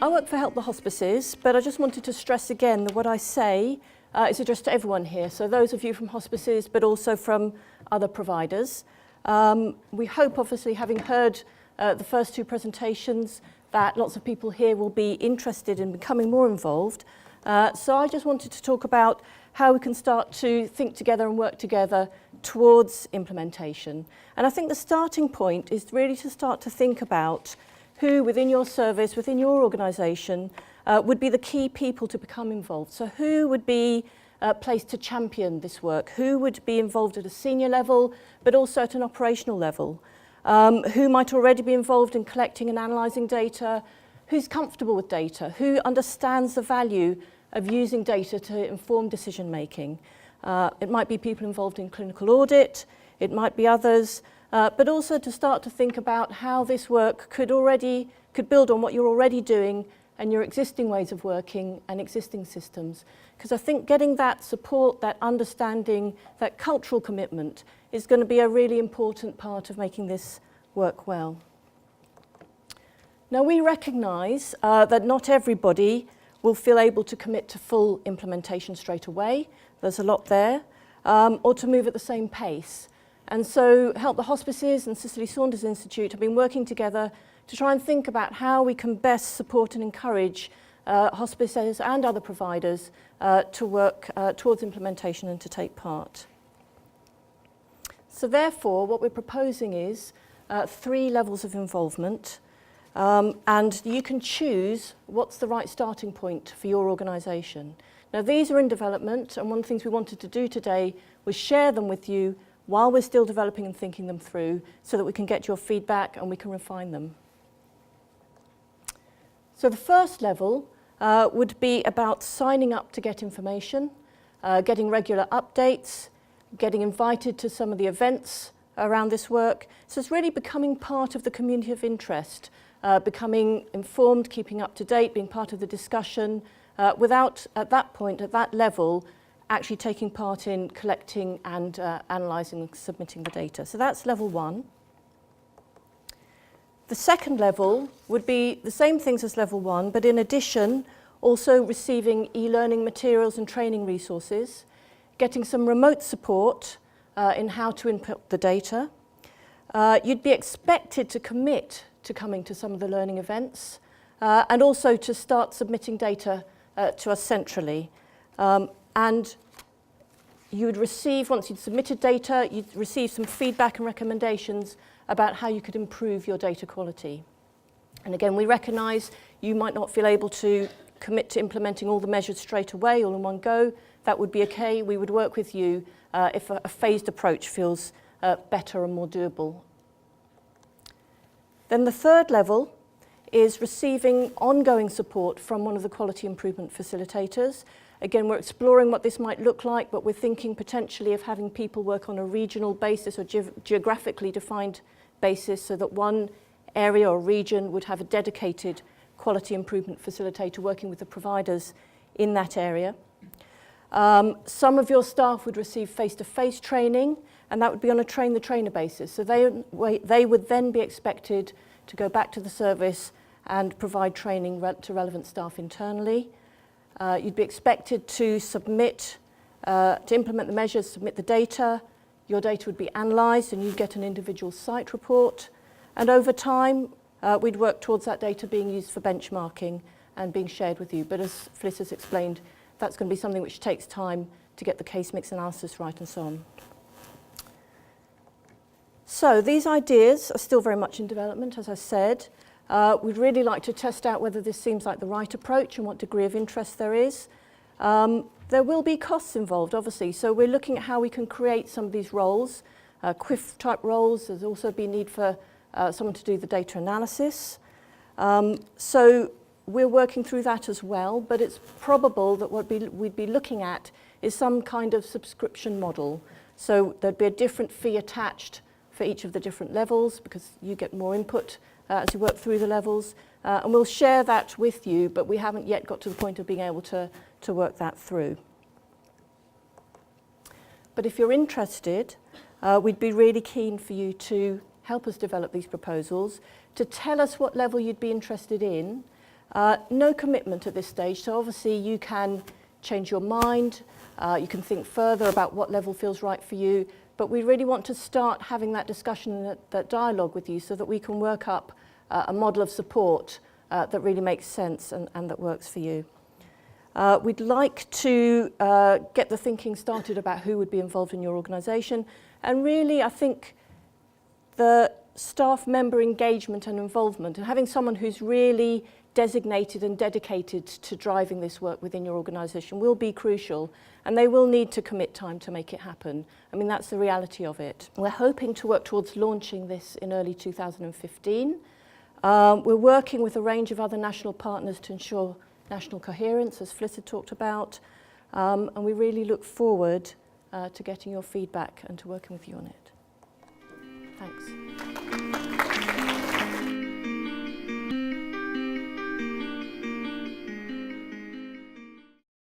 I work for Help the Hospices, but I just wanted to stress again that what I say is addressed to everyone here. So those of you from hospices, but also from other providers. We hope, obviously, having heard the first two presentations, that lots of people here will be interested in becoming more involved. So I just wanted to talk about how we can start to think together and work together towards implementation. And I think the starting point is really to start to think about who within your service, within your organisation, would be the key people to become involved. So who would be placed to champion this work? Who would be involved at a senior level, but also at an operational level? Who might already be involved in collecting and analysing data? Who's comfortable with data? Who understands the value of using data to inform decision making? It might be people involved in clinical audit, it might be others, but also to start to think about how this work could build on what you're already doing and your existing ways of working and existing systems. Because I think getting that support, that understanding, that cultural commitment is going to be a really important part of making this work well. Now, we recognise that not everybody will feel able to commit to full implementation straight away. There's a lot there, or to move at the same pace. And so Help the Hospices and Cicely Saunders Institute have been working together to try and think about how we can best support and encourage hospices and other providers to work towards implementation and to take part. So therefore, what we're proposing is 3 levels of involvement, and you can choose what's the right starting point for your organisation. Now, these are in development, and one of the things we wanted to do today was share them with you while we're still developing and thinking them through so that we can get your feedback and we can refine them. So the first level would be about signing up to get information, getting regular updates, getting invited to some of the events around this work. So it's really becoming part of the community of interest, becoming informed, keeping up to date, being part of the discussion, without, at that point, at that level, actually taking part in collecting and analysing and submitting the data. So that's level 1. The second level would be the same things as level 1, but in addition, also receiving e-learning materials and training resources, getting some remote support in how to input the data. You'd be expected to commit to coming to some of the learning events, and also to start submitting data to us centrally. And you would receive, once you'd submitted data, you'd receive some feedback and recommendations about how you could improve your data quality. And again, we recognise you might not feel able to commit to implementing all the measures straight away, all in one go. That would be okay. We would work with you if a phased approach feels better and more doable. Then the third level is receiving ongoing support from one of the quality improvement facilitators. Again, we're exploring what this might look like, but we're thinking potentially of having people work on a regional basis or geographically defined basis so that one area or region would have a dedicated quality improvement facilitator working with the providers in that area. Some of your staff would receive face-to-face training, and that would be on a train-the-trainer basis. So they would then be expected to go back to the service and provide training to relevant staff internally. You'd be expected to submit, to implement the measures, submit the data. Your data would be analysed and you'd get an individual site report. And over time, we'd work towards that data being used for benchmarking and being shared with you. But as Fliss has explained, that's going to be something which takes time to get the case mix analysis right and so on. So these ideas are still very much in development, as I said. We'd really like to test out whether this seems like the right approach and what degree of interest there is. There will be costs involved, obviously, so we're looking at how we can create some of these roles, QIF-type roles. There's also been need for someone to do the data analysis. So we're working through that as well, but it's probable that what we'd be looking at is some kind of subscription model. So there'd be a different fee attached for each of the different levels because you get more input as you work through the levels. And we'll share that with you, but we haven't yet got to the point of being able to work that through. But if you're interested, we'd be really keen for you to help us develop these proposals, to tell us what level you'd be interested in, No commitment at this stage, so obviously you can change your mind, you can think further about what level feels right for you, but we really want to start having that discussion and that dialogue with you so that we can work up a model of support that really makes sense and that works for you. We'd like to get the thinking started about who would be involved in your organisation, and really I think the staff member engagement and involvement and having someone who's really designated and dedicated to driving this work within your organisation will be crucial, and they will need to commit time to make it happen. I mean, that's the reality of it. We're hoping to work towards launching this in early 2015. We're working with a range of other national partners to ensure national coherence, as Fliss had talked about, and we really look forward to getting your feedback and to working with you on it. Thanks.